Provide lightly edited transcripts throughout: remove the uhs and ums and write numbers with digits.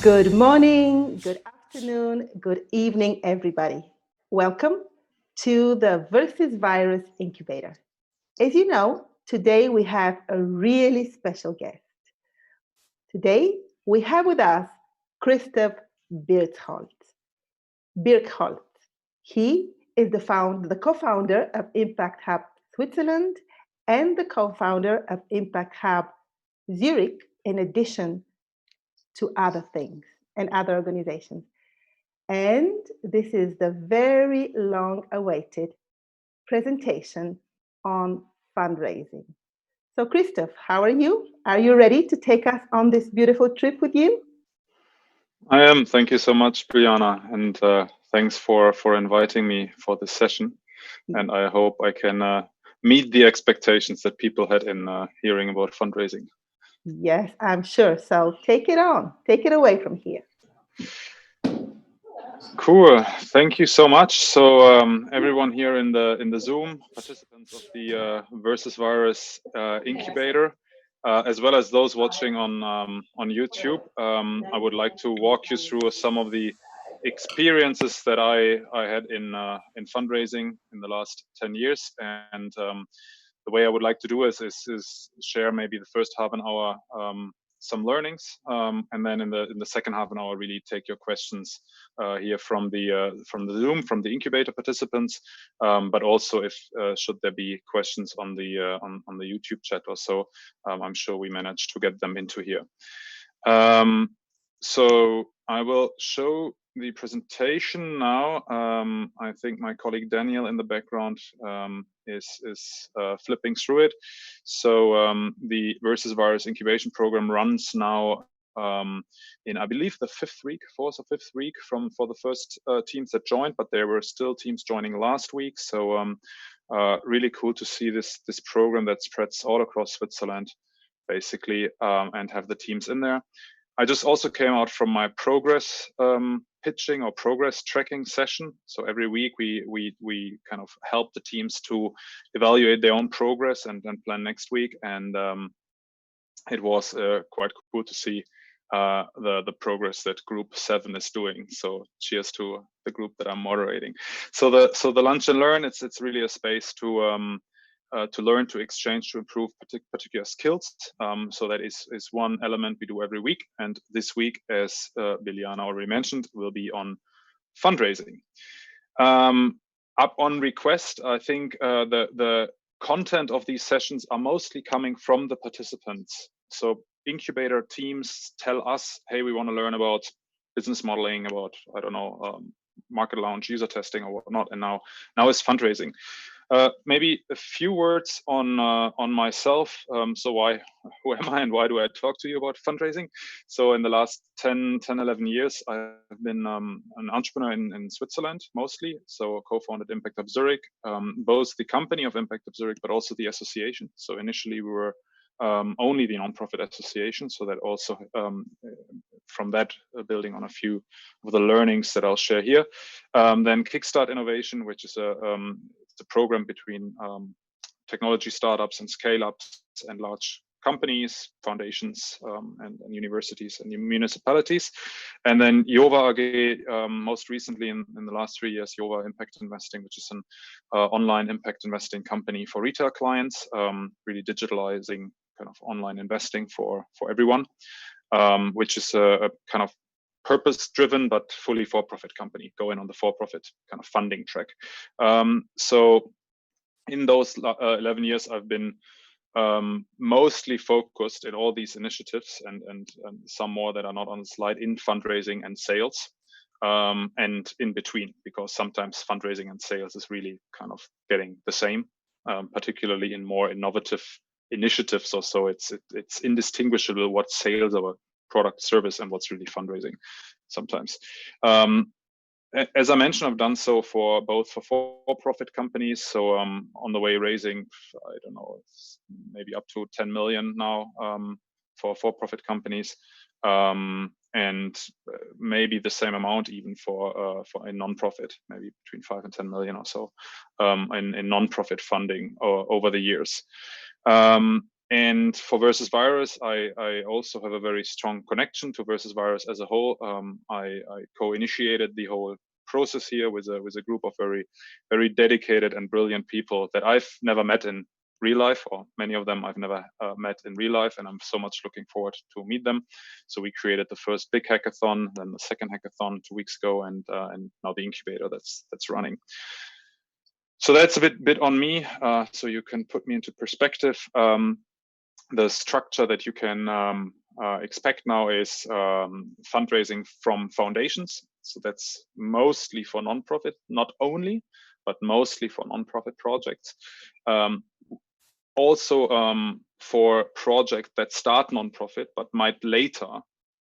Good morning, good afternoon, good evening, everybody. Welcome to the Versus Virus Incubator. As you know, today we have a really special guest. Today we have with us Christoph Birkholz. Birkholz. He is the co-founder of Impact Hub Switzerland and the co-founder of Impact Hub Zurich, in addition to other things and other organizations. And this is the very long awaited presentation on fundraising. So, Christoph, how are you? Are you ready to take us on this beautiful trip with you? I am. Thank you so much, Brianna, and thanks for inviting me for this session. And I hope I can meet the expectations that people had in hearing about fundraising. Yes, I'm sure. So take it on. Take it away from here. Cool. Thank you so much. So everyone here in the Zoom, participants of the Versus Virus Incubator, as well as those watching on YouTube, I would like to walk you through some of the experiences that I had in fundraising in the last 10 years. And the way I would like to do is share maybe the first half an hour some learnings, and then in the second half an hour really take your questions here from the Zoom, from the incubator participants, but also if should there be questions on the YouTube chat or so, I'm sure we managed to get them into here. So I will show the presentation now. I think my colleague Daniel in the background is flipping through it. So the Versus Virus incubation program runs now in, I believe, the fourth or fifth week for the first teams that joined, but there were still teams joining last week. So really cool to see this program that spreads all across Switzerland, basically, and have the teams in there. I just also came out from my progress pitching or progress tracking session. So every week we kind of help the teams to evaluate their own progress and plan next week. And it was quite cool to see the progress that Group 7 is doing. So cheers to the group that I'm moderating. So the Lunch and Learn, it's really a space to learn, to exchange, to improve particular skills. So that is one element we do every week. And this week, as Biliana already mentioned, will be on fundraising. Up on request, I think the content of these sessions are mostly coming from the participants. So incubator teams tell us, hey, we want to learn about business modeling, about, I don't know, market launch, user testing or whatnot. And now it's fundraising. Maybe a few words on myself. So who am I and why do I talk to you about fundraising? So in the last 10, 11 years, I've been an entrepreneur in Switzerland mostly. So co-founded Impact Hub Zurich, both the company of Impact Hub Zurich, but also the association. So initially we were only the nonprofit association. So that also from that building on a few of the learnings that I'll share here. Then Kickstart Innovation, which is a program between technology startups and scale-ups and large companies, foundations, and universities and municipalities. And then Jova AG, most recently in the last 3 years, Jova Impact Investing, which is an online impact investing company for retail clients, really digitalizing kind of online investing for everyone, which is a kind of purpose-driven but fully for-profit company going on the for-profit kind of funding track. So in those 11 years, I've been mostly focused in all these initiatives and some more that are not on the slide in fundraising and sales, and in between, because sometimes fundraising and sales is really kind of getting the same, particularly in more innovative initiatives or so. It's indistinguishable what sales or product service and what's really fundraising sometimes. As I mentioned, I've done so for for-profit companies. So on the way raising, I don't know, maybe up to 10 million now for-profit companies, and maybe the same amount even for a non-profit, maybe between 5 and 10 million or so in non-profit funding over the years. And for Versus Virus, I also have a very strong connection to Versus Virus as a whole. I co-initiated the whole process here with a group of very dedicated and brilliant people that I've never met in real life, or many of them I've never met in real life, and I'm so much looking forward to meet them. So we created the first big hackathon, then the second hackathon 2 weeks ago, and now the incubator that's running. So that's a bit on me, so you can put me into perspective. The structure that you can expect now is fundraising from foundations. So that's mostly for nonprofit, not only, but mostly for nonprofit projects. Also for projects that start nonprofit, but might later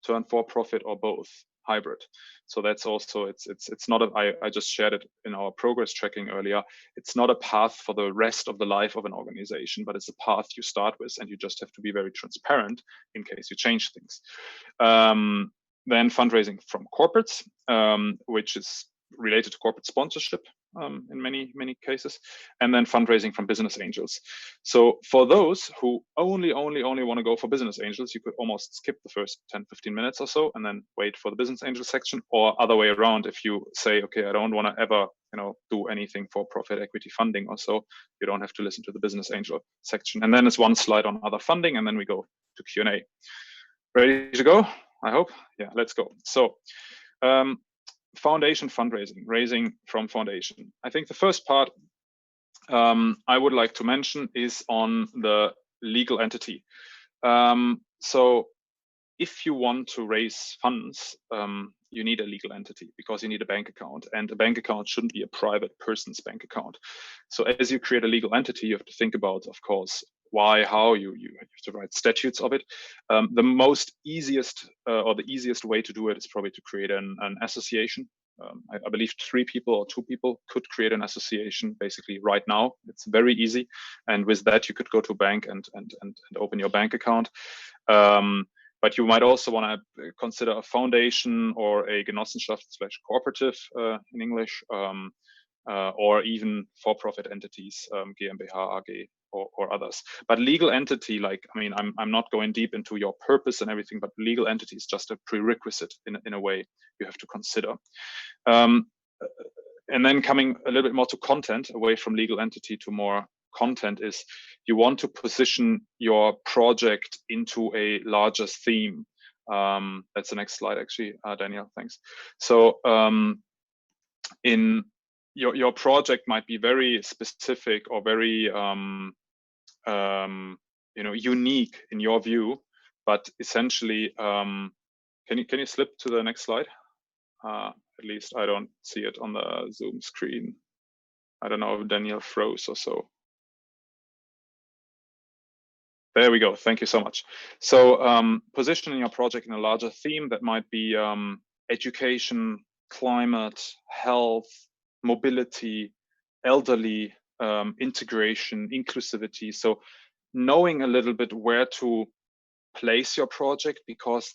turn for profit or both, hybrid. So that's also, it's not I just shared it in our progress tracking earlier. It's not a path for the rest of the life of an organization, but it's a path you start with, and you just have to be very transparent in case you change things. Then fundraising from corporates, which is related to corporate sponsorship in many cases, and then fundraising from business angels. So for those who only want to go for business angels, you could almost skip the first 10-15 minutes or so and then wait for the business angel section, or other way around. If you say, okay, I don't want to ever do anything for profit equity funding or so, you don't have to listen to the business angel section. And then it's one slide on other funding, and then we go to Q&A. Ready to go? I hope. Yeah, let's go. So foundation fundraising, raising from foundation. I think the first part I would like to mention is on the legal entity. So if you want to raise funds, you need a legal entity because you need a bank account, and a bank account shouldn't be a private person's bank account. So as you create a legal entity, you have to think about, of course, why, how, you have to write statutes of it. The most easiest or the easiest way to do it is probably to create an association. I believe 3 people or 2 people could create an association basically right now. It's very easy, and with that you could go to a bank and open your bank account. But you might also want to consider a foundation or a Genossenschaft/cooperative in English, or even for-profit entities, GmbH, AG, or others. But legal entity, like, I mean, I'm not going deep into your purpose and everything, but legal entity is just a prerequisite in a way you have to consider. And then coming a little bit more to content, away from legal entity to more content, is you want to position your project into a larger theme. That's the next slide, actually, Daniel, thanks. So in your project might be very specific or very unique in your view, but essentially, can you slip to the next slide? At least I don't see it on the Zoom screen. I don't know if Daniel froze or so. There we go. Thank you so much. So positioning your project in a larger theme that might be education, climate, health, mobility, elderly, integration, inclusivity. So knowing a little bit where to place your project, because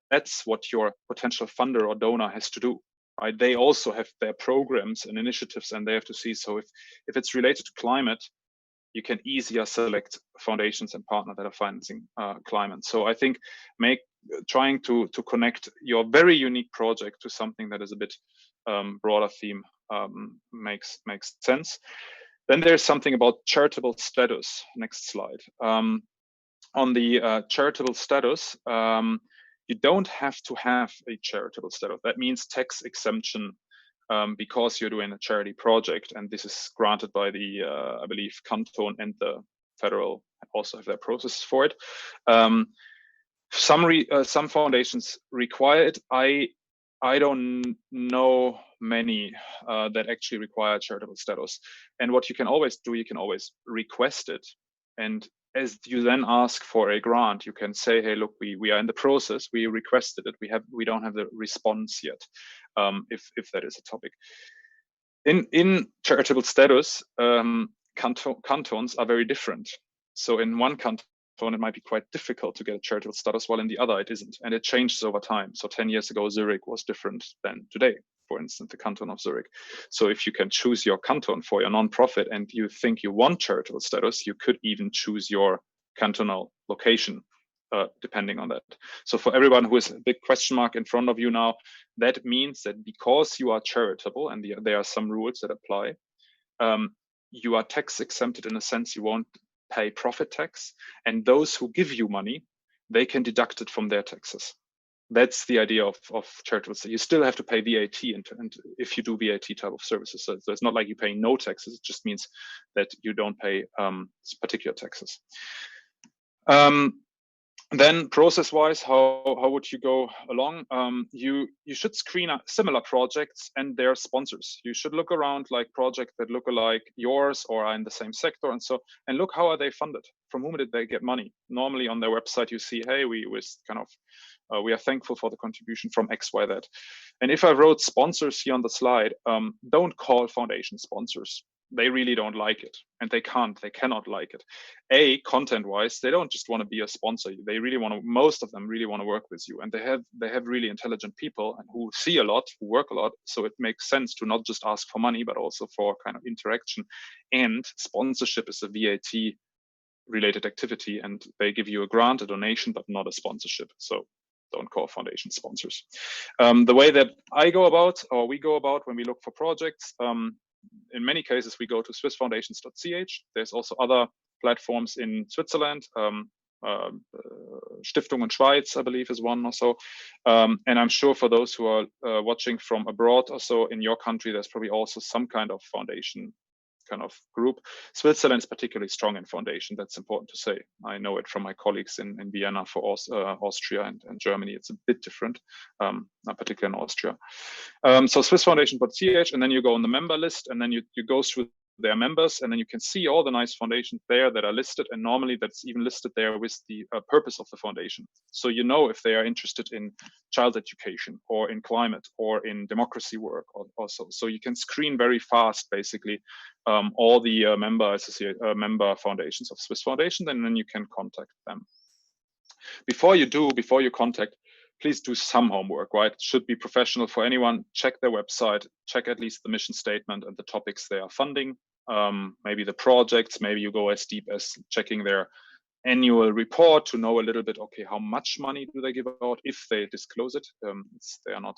that's what your potential funder or donor has to do, right? They also have their programs and initiatives, and they have to see. So if it's related to climate, you can easier select foundations and partners that are financing climate. So I think trying to connect your very unique project to something that is a bit broader theme makes sense. Then there's something about charitable status. Next slide. On the charitable status, you don't have to have a charitable status. That means tax exemption because you're doing a charity project, and this is granted by the, I believe, canton and the federal also have their process for it. Some foundations require it. I don't know many that actually require charitable status. And what you can always do, you can always request it. And as you then ask for a grant, you can say, hey, look, we are in the process, we requested it, we don't have the response yet, if that is a topic. In charitable status, cantons are very different. So in one canton, it might be quite difficult to get a charitable status, while in the other it isn't. And it changes over time. So 10 years ago, Zurich was different than today, for instance, the canton of Zurich. So if you can choose your canton for your nonprofit and you think you want charitable status, you could even choose your cantonal location, depending on that. So for everyone who is a big question mark in front of you now, that means that because you are charitable, and there are some rules that apply, you are tax exempted in a sense. You won't pay profit tax, and those who give you money, they can deduct it from their taxes. That's the idea of charitable. So you still have to pay VAT, and if you do VAT type of services, so it's not like you pay no taxes. It just means that you don't pay particular taxes. Then process-wise, how would you go along? You should screen similar projects and their sponsors. You should look around like projects that look like yours or are in the same sector, and look how are they funded? From whom did they get money? Normally on their website you see, hey, we are thankful for the contribution from XYZ. And if I wrote sponsors here on the slide, don't call foundation sponsors. They really don't like it, and they cannot like it. Content-wise, they don't just want to be a sponsor. They really want to. Most of them really want to work with you, and they have really intelligent people and who see a lot, who work a lot. So it makes sense to not just ask for money, but also for kind of interaction. And sponsorship is a VAT related activity, and they give you a grant, a donation, but not a sponsorship. So don't call foundation sponsors. The way that we go about when we look for projects, in many cases, we go to swissfoundations.ch. There's also other platforms in Switzerland. Stiftung und Schweiz, I believe, is one or so. And I'm sure for those who are watching from abroad or so in your country, there's probably also some kind of foundation kind of group. Switzerland is particularly strong in foundation. That's important to say. I know it from my colleagues in Vienna for Austria and Germany. It's a bit different, particularly in Austria. So swissfoundation.ch, and then you go on the member list, and then you go through their members, and then you can see all the nice foundations there that are listed, and normally that's even listed there with the purpose of the foundation. So you know if they are interested in child education or in climate or in democracy work also. So you can screen very fast basically all the member foundations of Swiss Foundation, and then you can contact them. Before you contact, please do some homework, right? It should be professional for anyone. Check their website, check at least the mission statement and the topics they are funding, maybe the projects, maybe you go as deep as checking their annual report to know a little bit, okay, how much money do they give out if they disclose it? They are not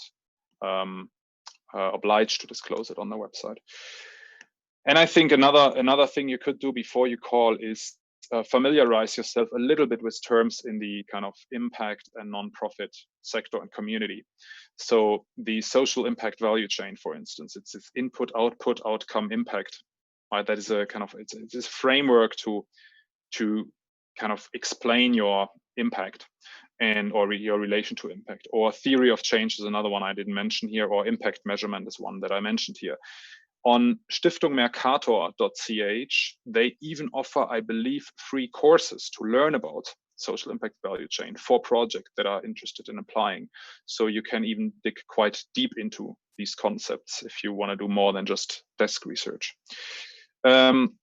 obliged to disclose it on their website. And I think another thing you could do before you call is familiarize yourself a little bit with terms in the kind of impact and nonprofit sector and community. So the social impact value chain, for instance, it's input, output, outcome, impact. Right? That is a kind of it's a framework to kind of explain your impact or your relation to impact. Or theory of change is another one I didn't mention here, or impact measurement is one that I mentioned here. On stiftungmercator.ch, they even offer, I believe, free courses to learn about social impact value chain for projects that are interested in applying. So you can even dig quite deep into these concepts if you want to do more than just desk research. Then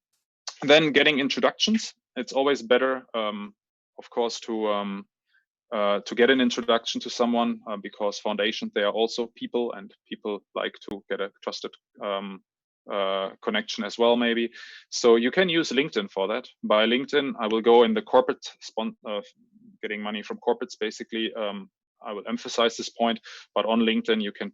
getting introductions. It's always better, of course, to get an introduction to someone because foundations, they are also people, and people like to get a trusted connection as well, maybe. So you can use LinkedIn for that. By LinkedIn, I will go in the corporate getting money from corporates, basically. I will emphasize this point, but on LinkedIn, you can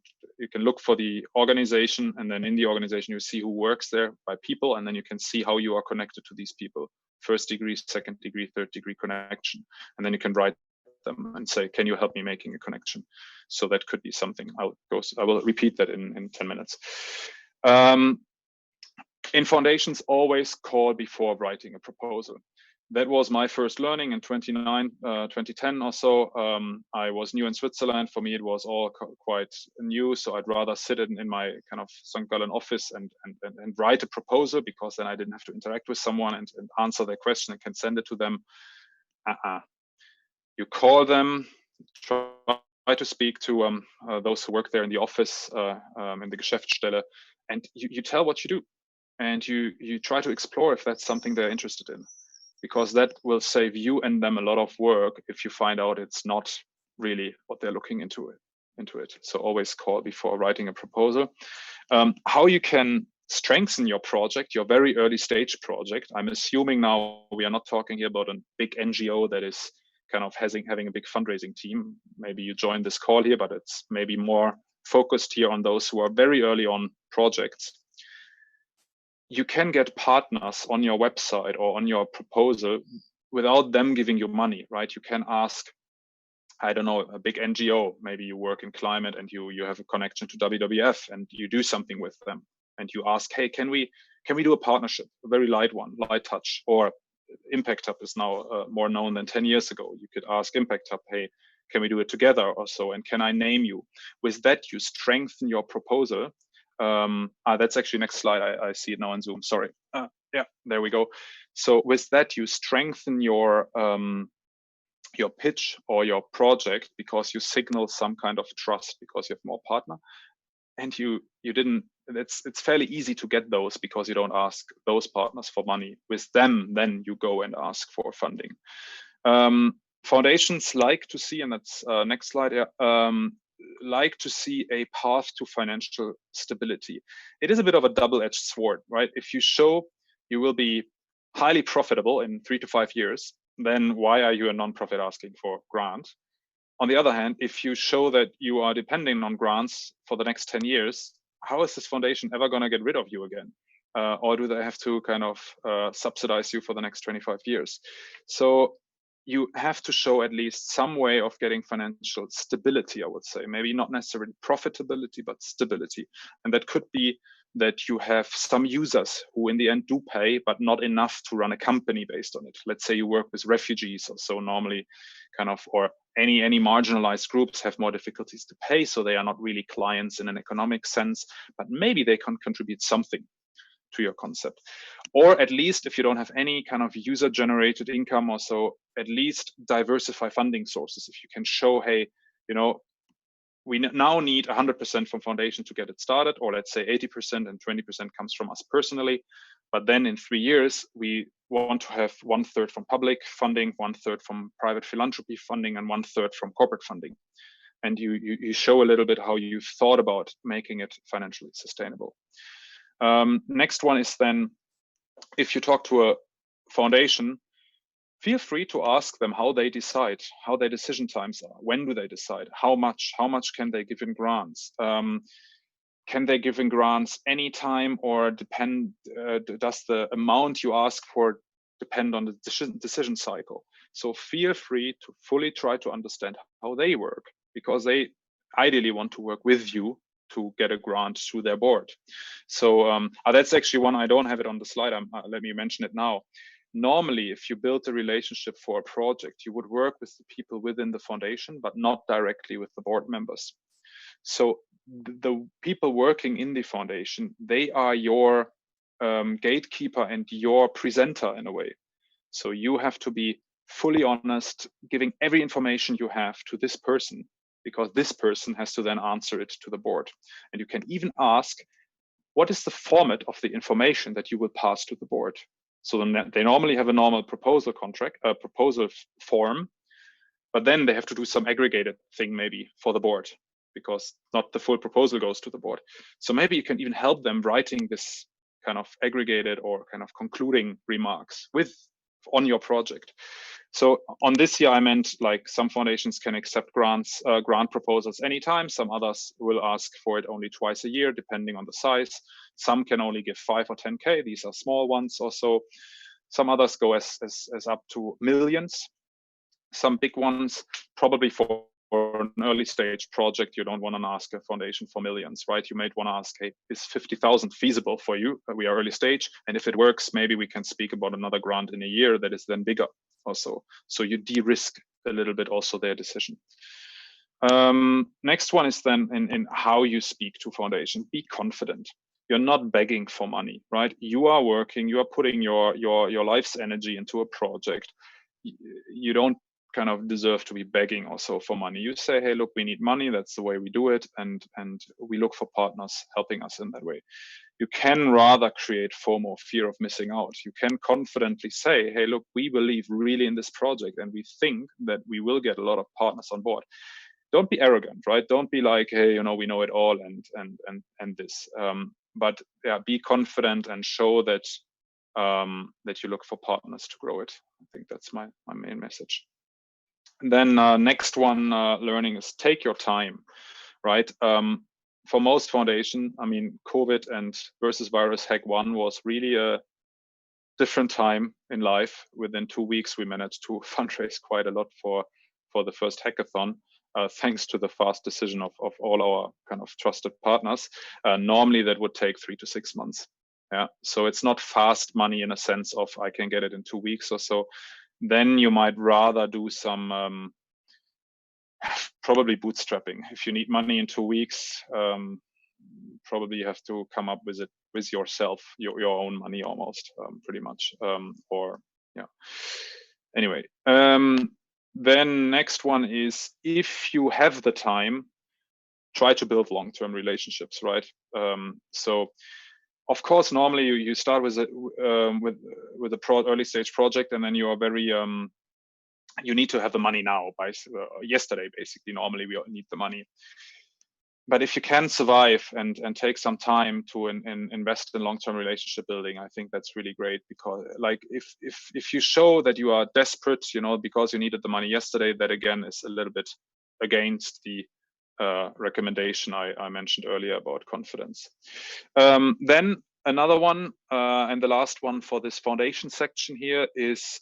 look for the organization, and then in the organization, you see who works there by people, and then you can see how you are connected to these people. First degree, second degree, third degree connection. And then you can write them and say, can you help me making a connection? So that could be something. I will repeat that in 10 minutes. In foundations, always call before writing a proposal. That was my first learning in 2010 or so. I was new in Switzerland. For me, it was all quite new. So I'd rather sit in my kind of St. Gallen office and write a proposal, because then I didn't have to interact with someone and answer their question and can send it to them. You call them, try to speak to those who work there in the office, in the Geschäftsstelle, and you tell what you do. And you try to explore if that's something they're interested in, because that will save you and them a lot of work if you find out it's not really what they're looking into it. So always call before writing a proposal. How you can strengthen your project, your very early stage project. I'm assuming now we are not talking here about a big NGO that is kind of having a big fundraising team. Maybe you joined this call here, but it's maybe more focused here on those who are very early on projects. You can get partners on your website or on your proposal without them giving you money, right? You can ask, I don't know, a big NGO, maybe you work in climate and you have a connection to WWF and you do something with them. And you ask, hey, can we do a partnership, a very light one, light touch, or Impact Hub is now more known than 10 years ago. You could ask Impact Hub, hey, can we do it together or so? And can I name you? With that, you strengthen your proposal. That's actually next slide. I see it now on Zoom. Sorry. Yeah, there we go. So with that, you strengthen your pitch or your project because you signal some kind of trust because you have more partner, and you didn't. It's fairly easy to get those because you don't ask those partners for money. With them, then you go and ask for funding. Foundations like to see, and that's next slide here, like to see a path to financial stability. It is a bit of a double-edged sword, right? If you show you will be highly profitable in 3 to 5 years, then why are you a non-profit asking for grant? On the other hand, if you show that you are depending on grants for the next 10 years, how is this foundation ever going to get rid of you again? Or do they have to kind of subsidize you for the next 25 years? So you have to show at least some way of getting financial stability, I would say. Maybe not necessarily profitability, but stability. And that could be that you have some users who in the end do pay, but not enough to run a company based on it. Let's say you work with refugees or so normally kind of, or any marginalized groups have more difficulties to pay. So they are not really clients in an economic sense, but maybe they can contribute something to your concept. Or at least if you don't have any kind of user generated income or so, at least diversify funding sources. If you can show, hey, you know, we now need 100% from foundation to get it started, or let's say 80% and 20% comes from us personally. But then in 3 years, we want to have 1/3 from public funding, 1/3 from private philanthropy funding, and 1/3 from corporate funding. And you show a little bit how you've thought about making it financially sustainable. Next one is then, if you talk to a foundation, feel free to ask them how they decide, how their decision times are. When do they decide? How much can they give in grants? Can they give in grants anytime, or depend? Does the amount you ask for depend on the decision cycle? So feel free to fully try to understand how they work, because they ideally want to work with you to get a grant through their board. So that's actually one, I don't have it on the slide. Let me mention it now. Normally, if you build a relationship for a project, you would work with the people within the foundation, but not directly with the board members. So the people working in the foundation, they are your gatekeeper and your presenter in a way. So you have to be fully honest, giving every information you have to this person, because this person has to then answer it to the board. And you can even ask, what is the format of the information that you will pass to the board? So then they normally have a normal proposal proposal form, but then they have to do some aggregated thing maybe for the board, because not the full proposal goes to the board. So maybe you can even help them writing this kind of aggregated or kind of concluding remarks on your project. So on this here, I meant like some foundations can accept grant proposals anytime. Some others will ask for it only twice a year, depending on the size. Some can only give 5 or 10K. These are small ones also. Some others go as up to millions. Some big ones, probably for an early stage project, you don't want to ask a foundation for millions, right? You might want to ask, hey, is 50,000 feasible for you? We are early stage. And if it works, maybe we can speak about another grant in a year that is then bigger also. So you de-risk a little bit also their decision. Next one is then in how you speak to foundation. Be confident. You're not begging for money, right? You are working, you are putting your life's energy into a project. You don't kind of deserve to be begging also for money. You say, hey, look, we need money. That's the way we do it. And we look for partners helping us in that way. You can rather create FOMO, fear of missing out. You can confidently say, hey, look, we believe really in this project and we think that we will get a lot of partners on board. Don't be arrogant, right? Don't be like, hey, you know, we know it all and this. but yeah, be confident and show that that you look for partners to grow it. I think that's my main message. And then next one learning is take your time, right? For most foundation, I mean, COVID and versus virus hack 1 was really a different time in life. Within 2 weeks, we managed to fundraise quite a lot for the first hackathon, thanks to the fast decision of all our kind of trusted partners. Normally, that would take 3 to 6 months. Yeah, so it's not fast money in a sense of I can get it in 2 weeks or so. Then you might rather do some probably bootstrapping. If you need money in 2 weeks, probably you have to come up with it with yourself, your own money almost, pretty much. Or yeah. Anyway, then next one is if you have the time, try to build long-term relationships, right? So of course, normally you start with a early stage project, and then you are very you need to have the money now by yesterday. Basically, normally we need the money. But if you can survive and take some time to invest in long-term relationship building, I think that's really great, because like if you show that you are desperate, you know, because you needed the money yesterday, that again is a little bit against the recommendation I mentioned earlier about confidence. Then another one, and the last one for this foundation section here is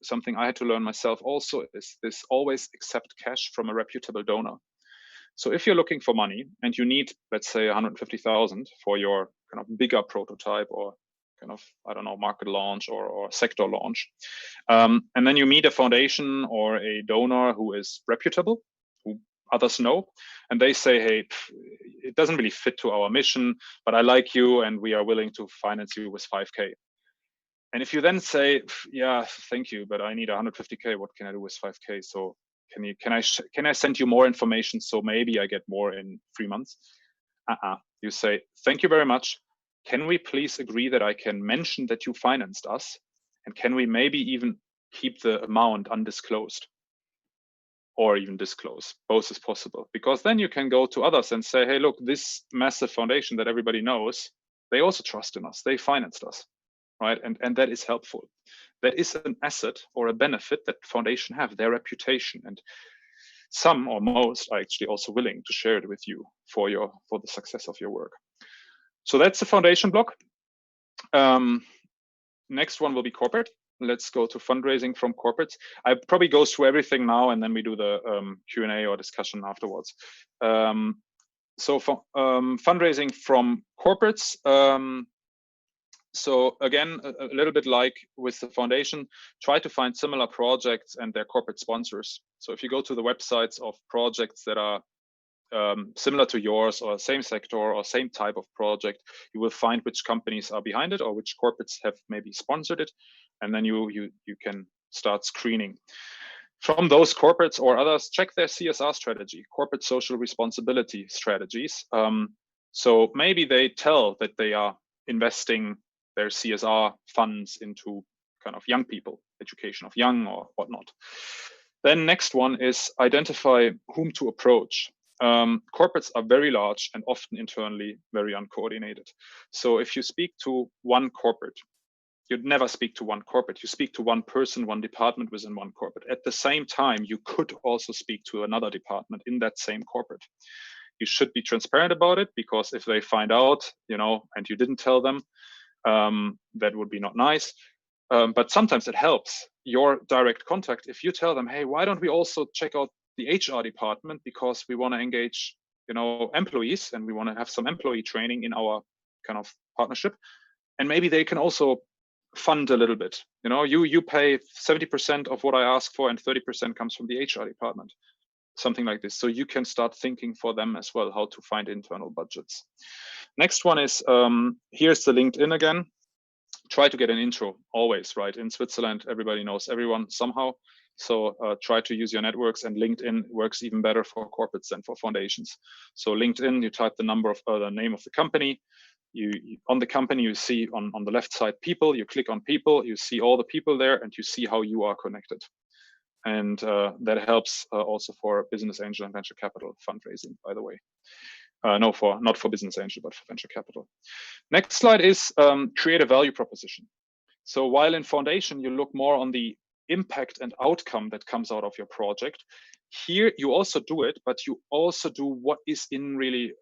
something I had to learn myself also, is this: always accept cash from a reputable donor. So if you're looking for money and you need, let's say, 150,000 for your kind of bigger prototype or kind of, I don't know, market launch or sector launch, and then you meet a foundation or a donor who is reputable, who others know, and they say, hey, it doesn't really fit to our mission, but I like you and we are willing to finance you with 5K. And if you then say, yeah, thank you, but I need 150K, what can I do with 5K? So can I send you more information so maybe I get more in 3 months? You say, thank you very much. Can we please agree that I can mention that you financed us? And can we maybe even keep the amount undisclosed? Or even disclose? Both is possible, because then you can go to others and say, hey, look, this massive foundation that everybody knows, they also trust in us. They financed us, right? And that is helpful. That is an asset or a benefit that foundation have, their reputation. And some or most are actually also willing to share it with you for the success of your work. So that's the foundation block. Next one will be corporate. Let's go to fundraising from corporates. I probably go through everything now, and then we do the Q&A or discussion afterwards. So for fundraising from corporates, so again, a little bit like with the foundation, try to find similar projects and their corporate sponsors. So if you go to the websites of projects that are similar to yours or same sector or same type of project, you will find which companies are behind it or which corporates have maybe sponsored it, and then you can start screening. From those corporates or others, check their CSR strategy, corporate social responsibility strategies. So maybe they tell that they are investing their CSR funds into kind of young people, education of young or whatnot. Then next one is identify whom to approach. Corporates are very large and often internally very uncoordinated. So if you speak to one corporate, you'd never speak to one corporate. You speak to one person, one department within one corporate. At the same time, you could also speak to another department in that same corporate. You should be transparent about it, because if they find out, you know, and you didn't tell them, that would be not nice. But sometimes it helps your direct contact if you tell them, hey, why don't we also check out the HR department, because we want to engage, you know, employees, and we want to have some employee training in our kind of partnership, and maybe they can also fund a little bit. You know, you pay 70% of what I ask for, and 30% comes from the HR department, something like this. So you can start thinking for them as well how to find internal budgets. Next one is here's the LinkedIn again. Try to get an intro always, right? In Switzerland, everybody knows everyone somehow. So try to use your networks, and LinkedIn works even better for corporates than for foundations. So LinkedIn, you type the name of the company. You on the company, you see on the left side people. You click on people, you see all the people there, and you see how you are connected. And that helps also for business angel and venture capital fundraising, by the way. not for business angel, but for venture capital. Next slide is create a value proposition. So while in foundation, you look more on the impact and outcome that comes out of your project, here you also do it, but you also do what is in really,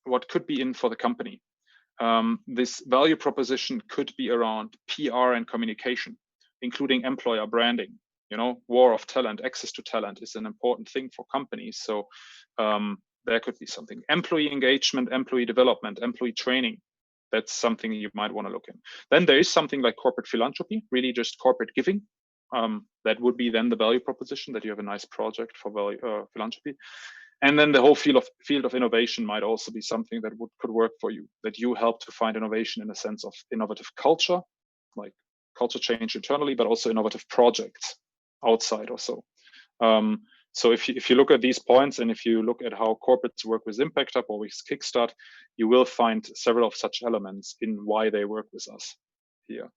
what could be in for the company. This value proposition could be around PR and communication, including employer branding. War of talent, access to talent is an important thing for companies. So there could be something. Employee engagement, employee development, employee training. That's something you might want to look in. Then there is something like corporate philanthropy, really just corporate giving. That would be then the value proposition, that you have a nice project for philanthropy. And then the whole field of innovation might also be something that could work for you, that you help to find innovation in a sense of innovative culture, like culture change internally, but also innovative projects outside or so. So if you look at these points, and if you look at how corporates work with Impact Hub or with Kickstart, you will find several of such elements in why they work with us here.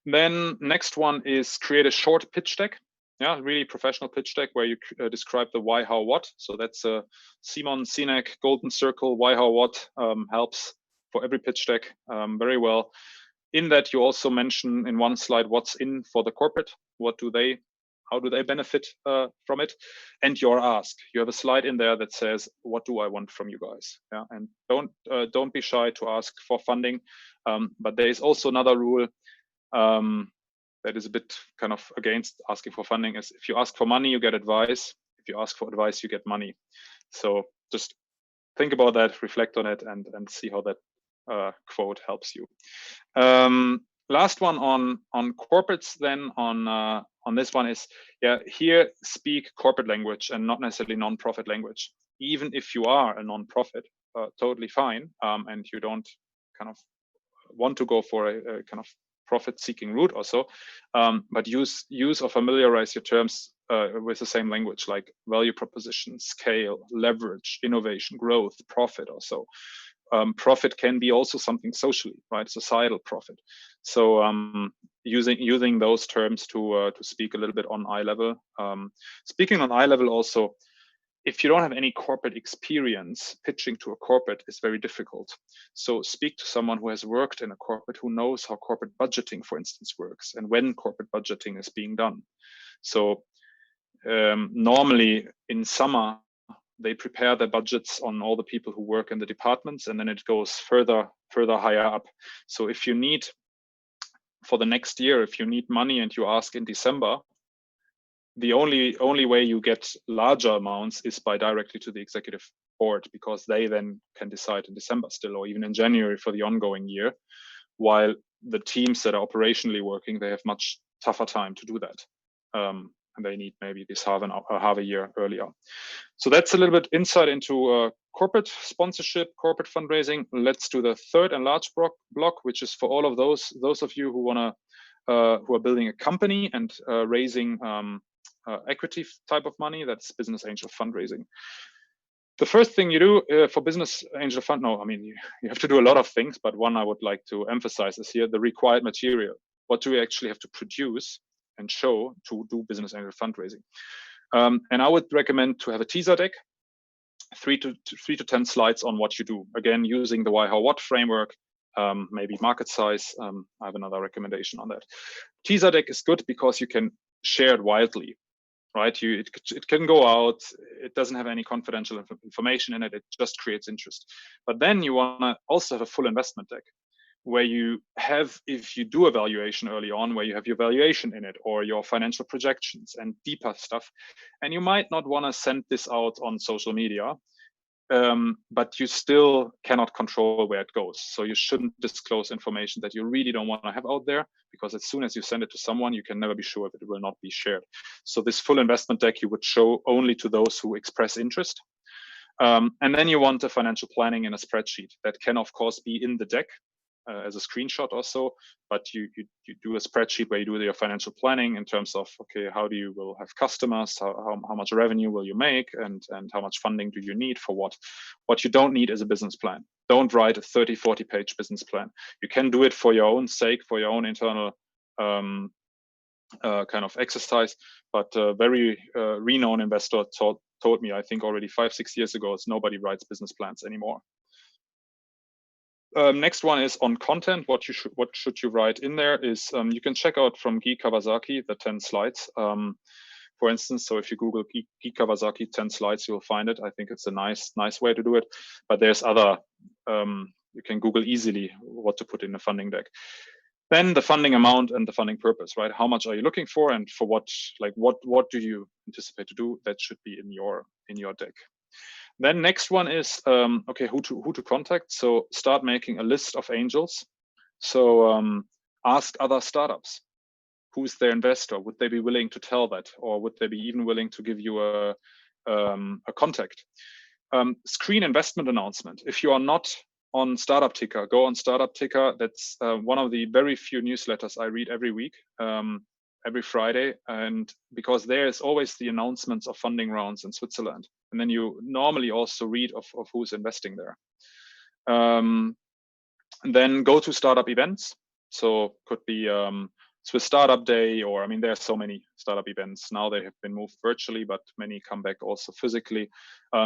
Then next one is create a short pitch deck. Yeah, really professional pitch deck where you describe the why, how, what. So that's a Simon Sinek golden circle. Why, how, what helps for every pitch deck very well. In that, you also mention in one slide what's in for the corporate. How do they benefit from it? And your ask. You have a slide in there that says, what do I want from you guys? Yeah, and don't be shy to ask for funding. But there is also another rule that is a bit kind of against asking for funding, is if you ask for money, you get advice. If you ask for advice, you get money. So just think about that, reflect on it, and see how that quote helps you. Last one on corporates then on this one is, here speak corporate language and not necessarily non-profit language. Even if you are a non-profit, totally fine, and you don't kind of want to go for a kind of profit-seeking route also, but use or familiarize your terms with the same language, like value proposition, scale, leverage, innovation, growth, profit also. Profit can be also something socially, right? Societal profit. So using those terms to speak a little bit on eye level. Speaking on eye level also, if you don't have any corporate experience, pitching to a corporate is very difficult. So speak to someone who has worked in a corporate, who knows how corporate budgeting, for instance, works and when corporate budgeting is being done. So normally in summer, they prepare their budgets on all the people who work in the departments, and then it goes further higher up. So if you need, for the next year, if you need money and you ask in December, the only way you get larger amounts is by directly to the executive board, because they then can decide in December still, or even in January for the ongoing year, while the teams that are operationally working, they have much tougher time to do that. And they need maybe this half a year earlier. So that's a little bit insight into corporate sponsorship, corporate fundraising. Let's do the third and large block, which is for all of those of you who are building a company and raising equity type of money. That's business angel fundraising. The first thing you do for business angel fund, you have to do a lot of things, but one I would like to emphasize is here the required material. What do we actually have to produce and show to do business angel fundraising? And I would recommend to have a teaser deck, 3 to 10 slides on what you do. Again, using the why, how, what framework, maybe market size. I have another recommendation on that. Teaser deck is good because you can share it widely, right? It can go out. It doesn't have any confidential information in it. It just creates interest. But then you want to also have a full investment deck, where you have, if you do a valuation early on, where you have your valuation in it or your financial projections and deeper stuff. And you might not want to send this out on social media, but you still cannot control where it goes. So you shouldn't disclose information that you really don't want to have out there, because as soon as you send it to someone, you can never be sure if it will not be shared. So this full investment deck you would show only to those who express interest. And then you want a financial planning in a spreadsheet that can, of course, be in the deck as a screenshot also, but you do a spreadsheet where you do your financial planning in terms of, okay, how do you will have customers, how much revenue will you make, and how much funding do you need for what. What you don't need is a business plan. Don't write a 30-40 page business plan. You can do it for your own sake, for your own internal kind of exercise, but a very renowned investor taught told me, I think already 5-6 years ago, is nobody writes business plans anymore. Next one is on content. What should you write in there is, you can check out from Guy Kawasaki the 10 slides. For instance, so if you Google Guy Kawasaki 10 slides, you'll find it. I think it's a nice way to do it. But there's other, you can Google easily what to put in a funding deck. Then the funding amount and the funding purpose, right? How much are you looking for, and for what? Like what do you anticipate to do? That should be in your deck. Then next one is okay, who to contact. So start making a list of angels. So ask other startups, who's their investor? Would they be willing to tell that, or would they be even willing to give you a contact? Screen investment announcement. If you are not on Startup Ticker, go on Startup Ticker. That's one of the very few newsletters I read every week, every Friday, and because there is always the announcements of funding rounds in Switzerland, and then you normally also read of who's investing there. And then go to startup events. So could be Swiss Startup Day, or I mean, there are so many startup events now. They have been moved virtually, but many come back also physically,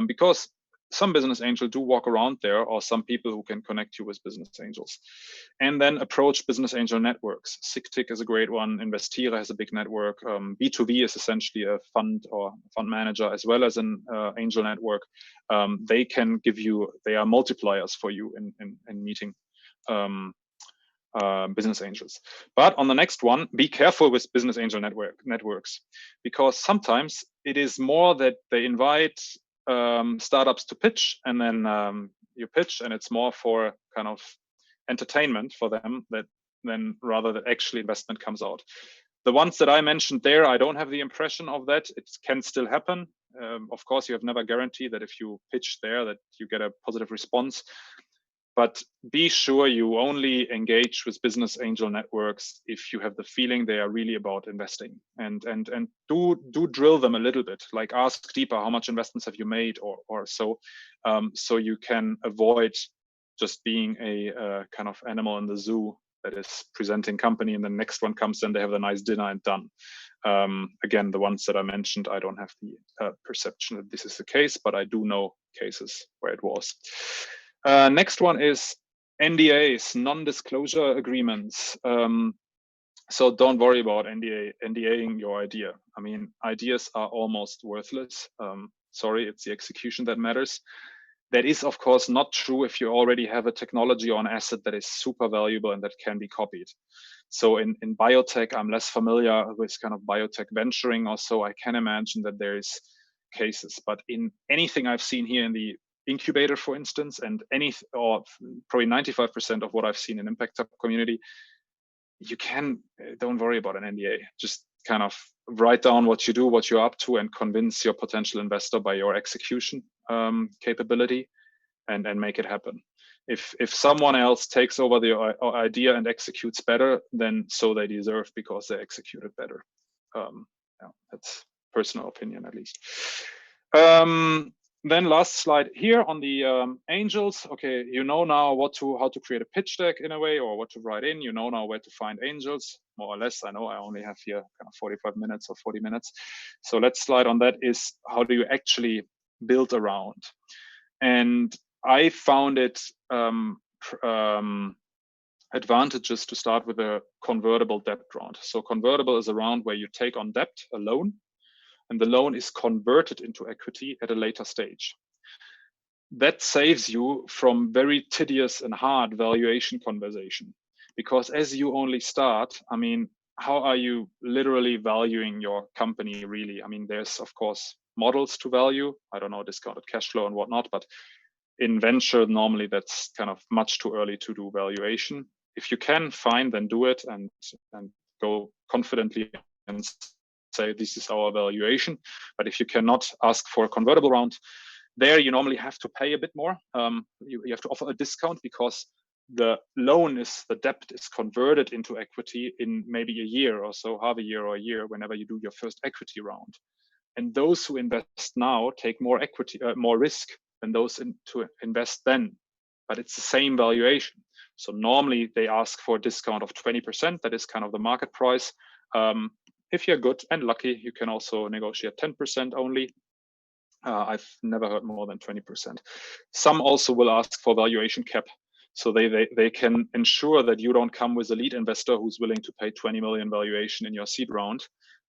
because some business angels do walk around there, or some people who can connect you with business angels. And then approach business angel networks. SIGTIC is a great one. Investiere has a big network. B2B is essentially a fund or fund manager as well as an angel network. They can give you, they are multipliers for you in meeting business angels. But on the next one, be careful with business angel networks, because sometimes it is more that they invite startups to pitch, and then you pitch, and it's more for kind of entertainment for them than rather that actually investment comes out. The ones that I mentioned there, I don't have the impression of that. It can still happen. Of course, you have never guaranteed that if you pitch there that you get a positive response. But be sure you only engage with business angel networks if you have the feeling they are really about investing, and do drill them a little bit, like ask deeper, how much investments have you made, or so, so you can avoid just being a kind of animal in the zoo that is presenting company, and the next one comes in, they have a nice dinner and done. Again, the ones that I mentioned, I don't have the perception that this is the case, but I do know cases where it was. Next one is NDAs, non-disclosure agreements. So don't worry about NDAing your idea. I mean, ideas are almost worthless. Sorry, it's the execution that matters. That is, of course, not true if you already have a technology or an asset that is super valuable and that can be copied. So in biotech, I'm less familiar with kind of biotech venturing or so. I can imagine that there is cases, but in anything I've seen here in the Incubator, for instance, and or probably 95% of what I've seen in Impact Hub community, you don't worry about an NDA. Just kind of write down what you do, what you're up to, and convince your potential investor by your execution capability, and make it happen. If someone else takes over the idea and executes better, then so they deserve, because they executed better. Yeah, that's personal opinion, at least. Then last slide here on the angels. Okay, you know now how to create a pitch deck in a way, or what to write in. You know now where to find angels, more or less. I know I only have here kind of 45 minutes or 40 minutes. So let's slide on that. Is how do you actually build around? And I found it advantageous to start with a convertible debt round. So convertible is a round where you take on debt, a loan, and the loan is converted into equity at a later stage. That saves you from very tedious and hard valuation conversation, because as you only start, I mean, how are you literally valuing your company really? I mean, there's of course models to value, I don't know, discounted cash flow and whatnot, but in venture, normally that's kind of much too early to do valuation. If you can, fine, then do it and go confidently and say this is our valuation. But if you cannot, ask for a convertible round. There you normally have to pay a bit more. You have to offer a discount, because the debt is converted into equity in maybe a year or so, half a year or a year, whenever you do your first equity round. And those who invest now take more equity, more risk than those to invest then, but it's the same valuation. So normally they ask for a discount of 20%. That is kind of the market price. If you're good and lucky, you can also negotiate 10% only. I've never heard more than 20%. Some also will ask for valuation cap. So they can ensure that you don't come with a lead investor who's willing to pay 20 million valuation in your seed round.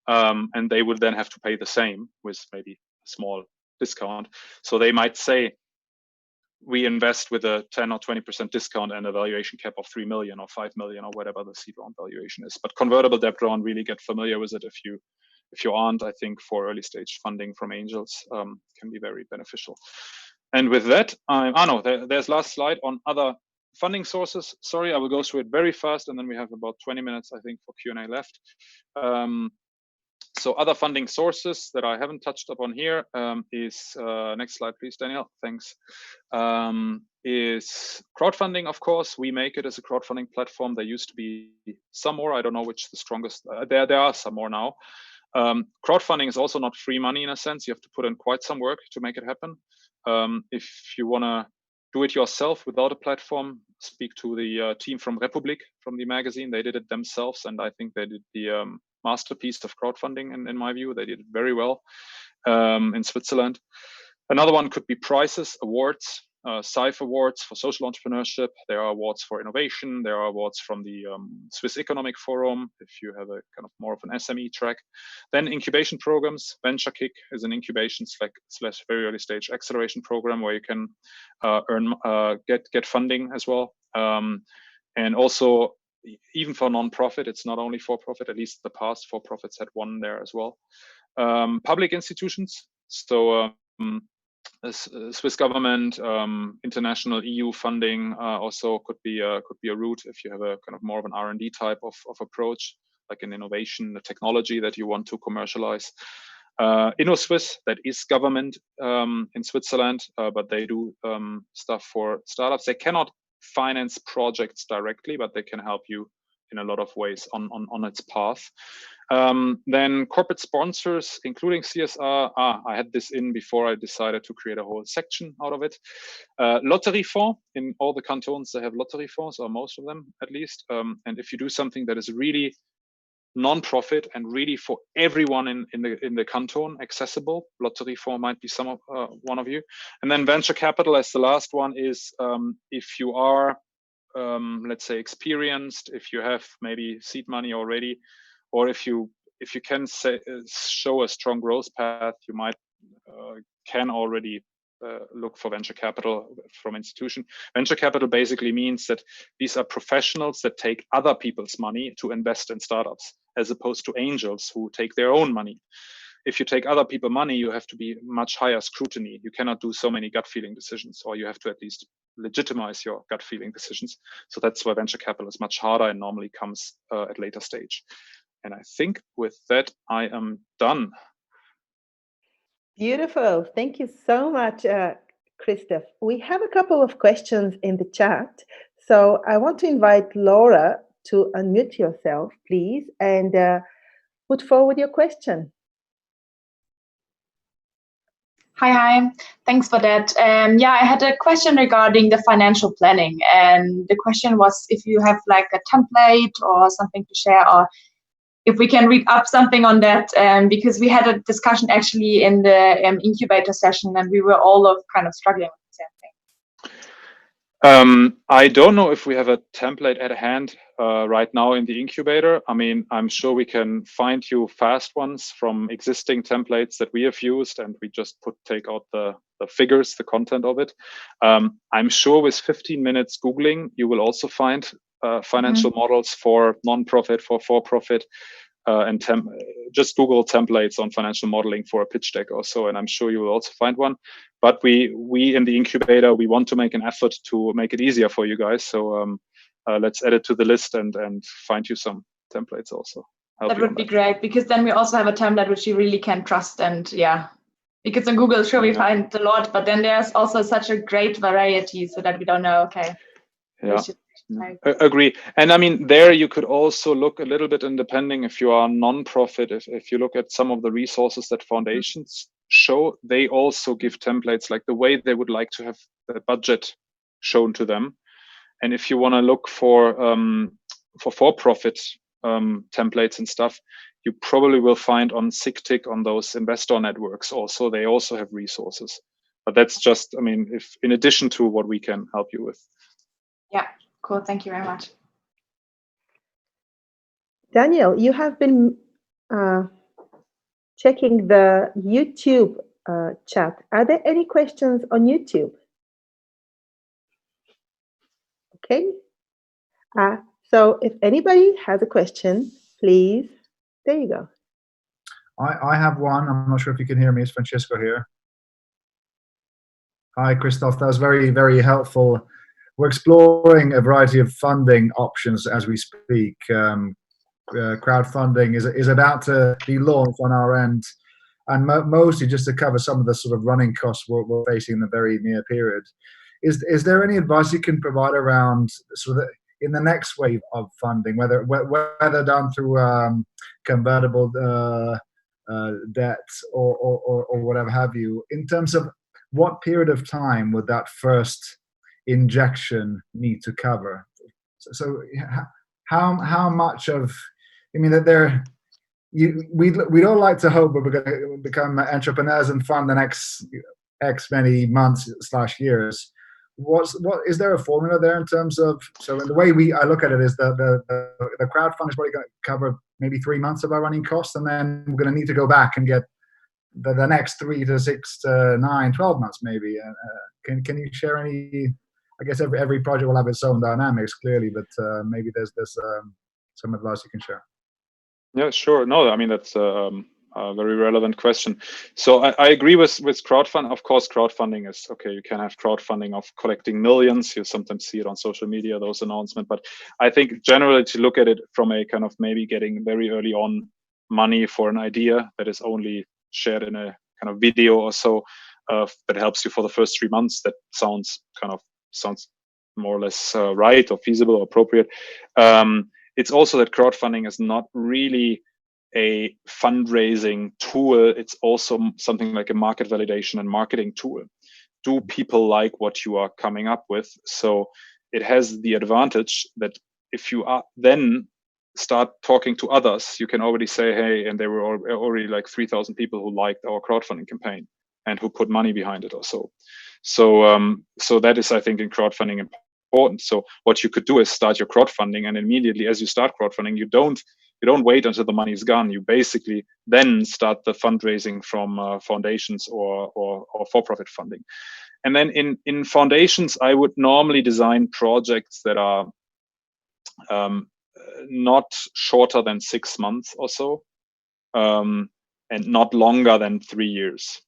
And they would then have to pay the same with maybe a small discount. So they might say, we invest with a 10 or 20% discount and a valuation cap of 3 million or 5 million or whatever the seed round valuation is. But convertible debt round, really get familiar with it. If you aren't, I think for early stage funding from angels can be very beneficial. And with that, there's last slide on other funding sources. Sorry, I will go through it very fast, and then we have about 20 minutes, I think, for Q&A left. So other funding sources that I haven't touched upon here is, next slide, please, Daniel, thanks, is crowdfunding, of course. We make it as a crowdfunding platform. There used to be some more. I don't know which the strongest. There are some more now. Crowdfunding is also not free money in a sense. You have to put in quite some work to make it happen. If you want to do it yourself without a platform, speak to the team from Republik, from the magazine. They did it themselves, and I think they did the masterpiece of crowdfunding in my view. They did it very well in Switzerland. Another one could be prizes, awards, SAIF awards for social entrepreneurship. There are awards for innovation. There are awards from the Swiss Economic Forum, if you have a kind of more of an SME track. Then incubation programs. Venture Kick is an incubation slash very early stage acceleration program where you can get funding as well. And also, even for non-profit, it's not only for-profit, at least the past for-profits had one there as well. Public institutions, so Swiss government, international EU funding also could be a route if you have a kind of more of an R&D type of approach, like an innovation, a technology that you want to commercialize. InnoSwiss, that is government in Switzerland, but they do stuff for startups. They cannot finance projects directly, but they can help you in a lot of ways on its path. Then corporate sponsors, including CSR. I had this in before I decided to create a whole section out of it. Lotteriefonds, in all the cantons, they have lotteriefonds, or most of them at least. And if you do something that is really non-profit and really for everyone in the canton accessible, lotteriefonds might be one of you. And then venture capital as the last one is if you are let's say experienced, if you have maybe seed money already, or if you can show a strong growth path, you might can already look for venture capital from institution. Venture capital basically means that these are professionals that take other people's money to invest in startups, as opposed to angels who take their own money. If you take other people's money, you have to be much higher scrutiny. You cannot do so many gut feeling decisions, or you have to at least legitimize your gut feeling decisions. So that's why venture capital is much harder and normally comes at later stage. And I think with that, I am done. Beautiful. Thank you so much, Christoph. We have a couple of questions in the chat. So I want to invite Laura to unmute yourself, please, and put forward your question. Hi. Thanks for that. Yeah, I had a question regarding the financial planning. And the question was if you have like a template or something to share, or if we can read up something on that, because we had a discussion actually in the incubator session, and we were all kind of struggling with the same thing. I don't know if we have a template at hand right now in the incubator. I mean, I'm sure we can find you fast ones from existing templates that we have used, and we just take out the figures, the content of it. I'm sure with 15 minutes Googling, you will also find financial models for non-profit, for-profit, and just Google templates on financial modeling for a pitch deck or so, and I'm sure you will also find one. But we in the incubator, we want to make an effort to make it easier for you guys. So let's add it to the list and find you some templates also. That would be great, because then we also have a template which you really can trust. And yeah, because on Google, sure, we find a lot, but then there's also such a great variety so that we don't know, okay. Yeah. Agree. And I mean, there you could also look a little bit, and depending if you are non-profit, if you look at some of the resources that foundations show, they also give templates like the way they would like to have the budget shown to them. And if you want to look for-profit templates and stuff, you probably will find on SIGTIC on those investor networks also. They also have resources. But that's just, I mean, if in addition to what we can help you with. Yeah, cool. Thank you very much. Daniel, you have been checking the YouTube chat. Are there any questions on YouTube? Okay. So if anybody has a question, please, there you go. I have one. I'm not sure if you can hear me. It's Francisco here. Hi, Christoph. That was very, very helpful. We're exploring a variety of funding options as we speak. Crowdfunding is about to be launched on our end, and mostly just to cover some of the sort of running costs we're facing in the very near period. Is there any advice you can provide around sort of in the next wave of funding, whether done through convertible debt or whatever have you, in terms of what period of time would that first injection need to cover? So how much of, I mean, that we don't like to hope we're going to become entrepreneurs and fund the next X many months / years. What is there a formula there in terms of, so in the way I look at it is the crowdfund is probably going to cover maybe 3 months of our running costs, and then we're going to need to go back and get the next 3 to 6 to 9, 12 months maybe. Can you share any? I guess every project will have its own dynamics clearly, but maybe there's some advice you can share. Yeah, sure. No, I mean, that's a very relevant question. So I agree with crowdfunding. Of course, crowdfunding is okay. You can have crowdfunding of collecting millions. You sometimes see it on social media, those announcements. But I think generally to look at it from a kind of maybe getting very early on money for an idea that is only shared in a kind of video or so that helps you for the first 3 months. That sounds more or less right or feasible or appropriate. It's also that crowdfunding is not really a fundraising tool. It's also something like a market validation and marketing tool. Do people like what you are coming up with? So it has the advantage that if you are then start talking to others, you can already say, hey, and there were already like 3,000 people who liked our crowdfunding campaign and who put money behind it or so. So that is, I think, in crowdfunding important. So what you could do is start your crowdfunding, and immediately as you start crowdfunding, you don't wait until the money is gone. You basically then start the fundraising from foundations or for-profit funding. And then in foundations, I would normally design projects that are not shorter than 6 months or so, and not longer than 3 years.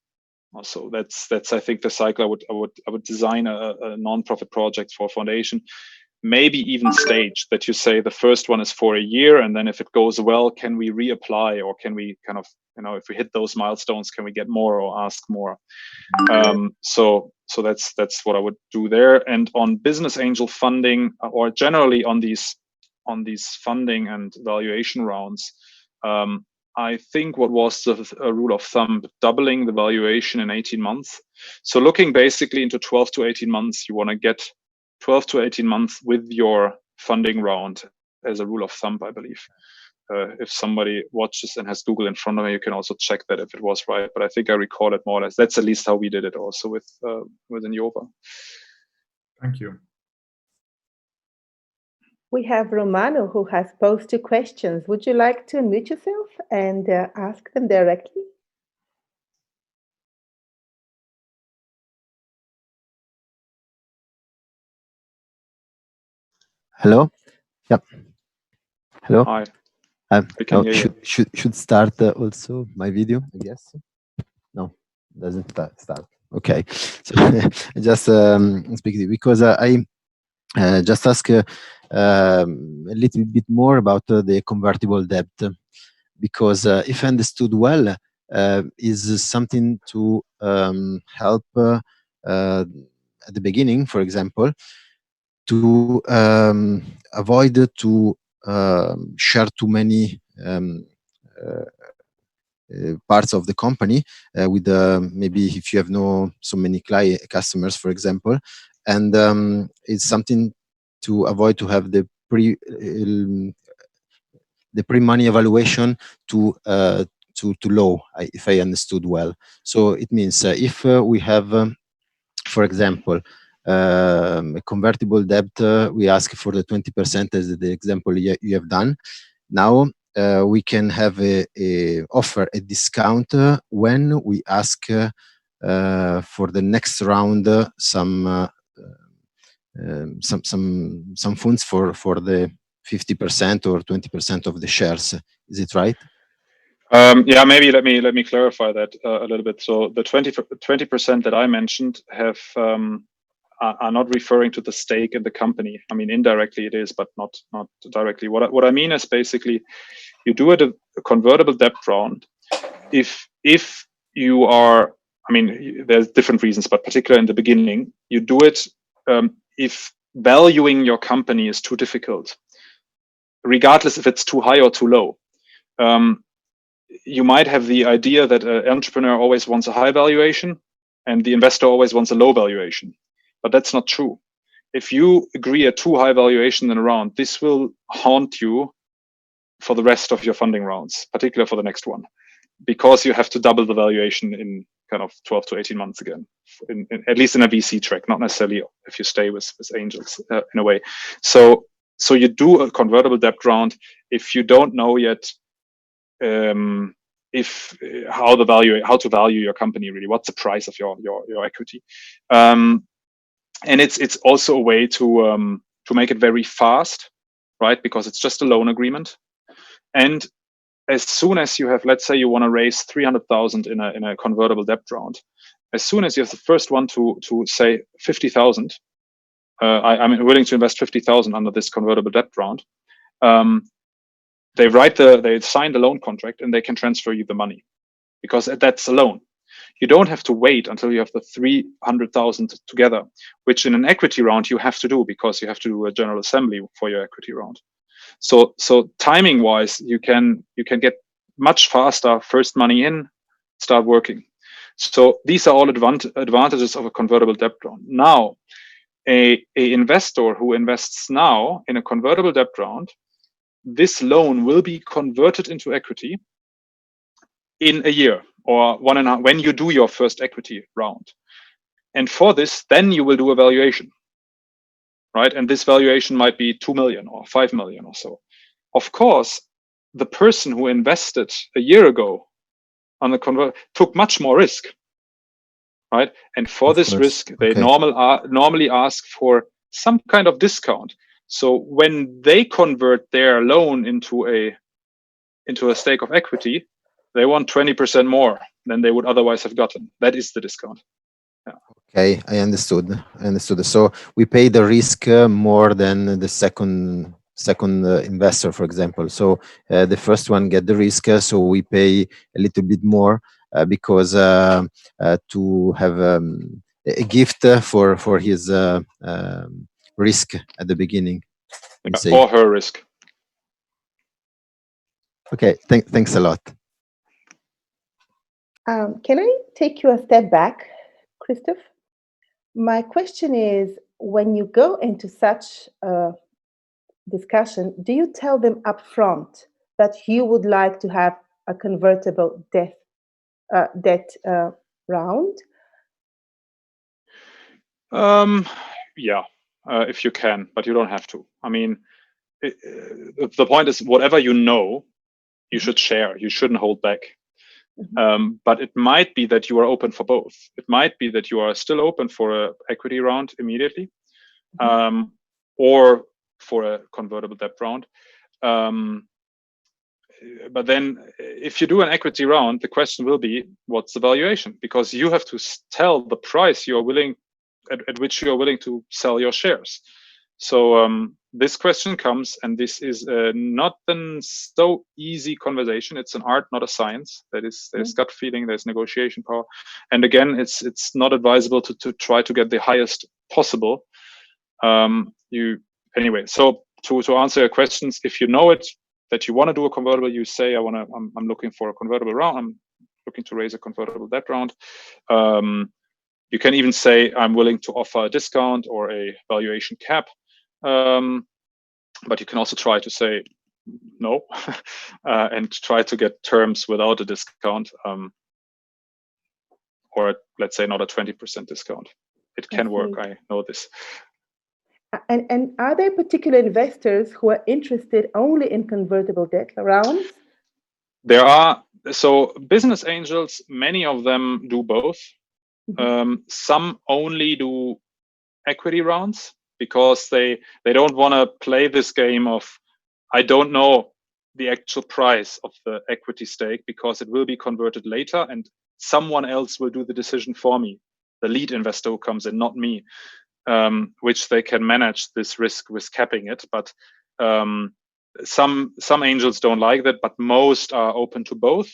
So that's I think the cycle I would design a non-profit project for foundation, maybe even stage that you say the first one is for a year, and then if it goes well, can we reapply, or can we kind of, if we hit those milestones, can we get more or ask more? So that's what I would do there. And on business angel funding, or generally on these funding and valuation rounds, I think what was a rule of thumb, doubling the valuation in 18 months. So looking basically into 12 to 18 months, you want to get 12 to 18 months with your funding round as a rule of thumb, I believe. If somebody watches and has Google in front of me, you can also check that if it was right. But I think I recall it more or less. That's at least how we did it also with Incubator. Thank you. We have Romano who has posed 2 questions. Would you like to unmute yourself and ask them directly? Hello. Yep. Hello. Hi. We can hear you. Should start also my video, I guess. No, doesn't start. Okay. So I just speak because I just ask a little bit more about the convertible debt, because if I understood well, is something to help at the beginning, for example, to avoid to share too many parts of the company with maybe if you have so many customers, for example, and it's something to avoid to have the the pre-money evaluation to low, if I understood well. So it means if we have, for example, a convertible debt, we ask for the 20% as the example you have done. Now we can have offer a discount when we ask for the next round some funds for the 50% or 20% of the shares. Is it right? Yeah, maybe let me clarify that a little bit. So the 20% that I mentioned have are not referring to the stake in the company. I mean, indirectly it is, but not directly. What I mean is basically, you do a convertible debt round if you are, I mean, there's different reasons, but particularly in the beginning, you do it if valuing your company is too difficult, regardless if it's too high or too low. You might have the idea that an entrepreneur always wants a high valuation and the investor always wants a low valuation, but that's not true. If you agree a too high valuation in a round, this will haunt you for the rest of your funding rounds, particularly for the next one, because you have to double the valuation in kind of 12 to 18 months again, at least in a VC track, not necessarily if you stay with angels in a way. So you do a convertible debt round if you don't know yet how to value your company, really, what's the price of your equity, and it's also a way to make it very fast, right? Because it's just a loan agreement, and as soon as you have, let's say you want to raise 300,000 in a convertible debt round, as soon as you have the first one to say 50,000, I'm willing to invest 50,000 under this convertible debt round. They sign the loan contract and they can transfer you the money, because that's a loan. You don't have to wait until you have the 300,000 together, which in an equity round you have to do, because you have to do a general assembly for your equity round. So timing wise, you can get much faster first money in, start working. So these are all advantages of a convertible debt round. Now, a investor who invests now in a convertible debt round, this loan will be converted into equity in a year or 1.5 when you do your first equity round. And for this, then you will do a valuation, right? And this valuation might be 2 million or 5 million or so. Of course, the person who invested a year ago on the convert took much more risk, right? And for this risk, they normally ask for some kind of discount. So when they convert their loan into a stake of equity, they want 20% more than they would otherwise have gotten. That is the discount. Yeah. Okay, I understood. So we pay the risk more than the second investor, for example. So the first one get the risk, so we pay a little bit more because to have a gift for his risk at the beginning. Or her risk. Okay, thanks a lot. Can I take you a step back, Christoph? My question is, when you go into such a discussion, do you tell them upfront that you would like to have a convertible debt round? Yeah, if you can, but you don't have to. I mean, the point is, whatever you know, you should share. You shouldn't hold back. Mm-hmm. But it might be that you are open for both. It might be that you are still open for an equity round immediately, mm-hmm. Or for a convertible debt round. But then if you do an equity round, the question will be, what's the valuation? Because you have to tell the price you are willing at which you are willing to sell your shares. So this question comes, and this is not a so easy conversation. It's an art, not a science. There's gut feeling, there's negotiation power, and again, it's not advisable to try to get the highest possible. Anyway. So to answer your questions, if you know it that you want to do a convertible, you say I'm looking for a convertible round. I'm looking to raise a convertible debt round. You can even say I'm willing to offer a discount or a valuation cap. But you can also try to say no, and try to get terms without a discount, or let's say not a 20% discount. It can work, I know this. And are there particular investors who are interested only in convertible debt rounds? There are. So business angels, many of them do both. Some only do equity rounds because they don't want to play this game of, I don't know the actual price of the equity stake because it will be converted later and someone else will do the decision for me. The lead investor who comes in, not me, which they can manage this risk with capping it. But some angels don't like that, but most are open to both.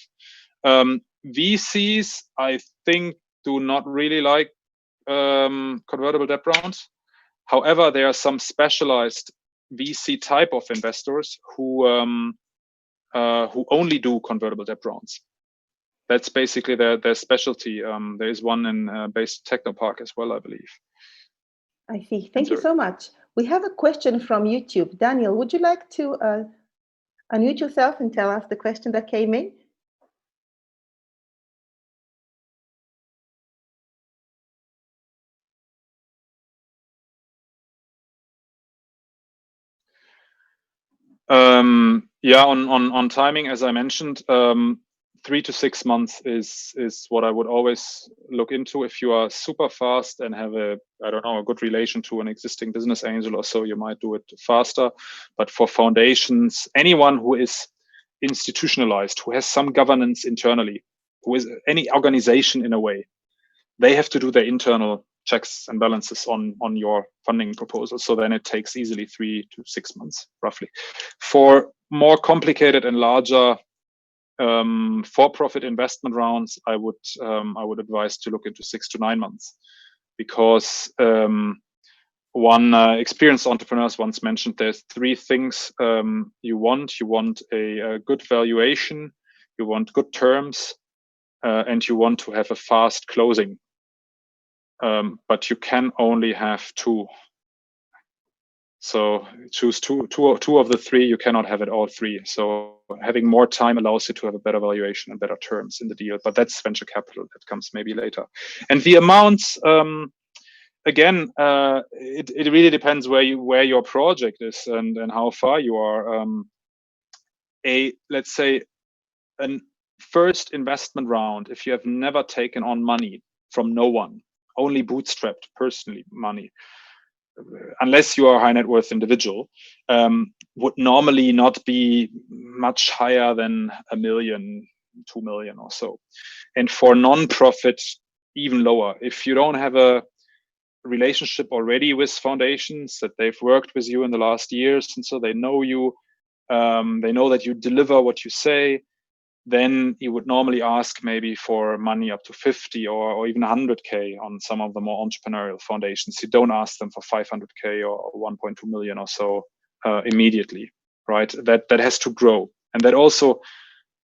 VCs, I think, do not really like convertible debt rounds. However, there are some specialized VC type of investors who only do convertible debt rounds. That's basically their specialty. There is one in based Technopark as well, I believe. I see. Thank you so much. We have a question from YouTube. Daniel, would you like to unmute yourself and tell us the question that came in? Yeah, on timing, as I mentioned, 3 to 6 months is what I would always look into. If you are super fast and have a good relation to an existing business angel or so, you might do it faster. But for foundations, anyone who is institutionalized, who has some governance internally, who is any organization in a way, they have to do their internal checks and balances on your funding proposal. So then it takes easily 3 to 6 months, roughly. For more complicated and larger for-profit investment rounds, I would advise to look into 6 to 9 months, because one experienced entrepreneur once mentioned there's 3 things you want. You want a good valuation, you want good terms, and you want to have a fast closing. But you can only have 2. So choose two of the 3. You cannot have it all 3. So having more time allows you to have a better valuation and better terms in the deal. But that's venture capital. That comes maybe later. And the amounts, again, it really depends where your project is and how far you are. Let's say an first investment round, if you have never taken on money from no one, only bootstrapped personally money, unless you are a high net worth individual, would normally not be much higher than 1 million, 2 million or so. And for non-profit, even lower. If you don't have a relationship already with foundations, that they've worked with you in the last years, and so they know you, they know that you deliver what you say, then you would normally ask maybe for money up to 50 or even 100K on some of the more entrepreneurial foundations. You don't ask them for 500K or 1.2 million or so immediately, right? That has to grow. And that also,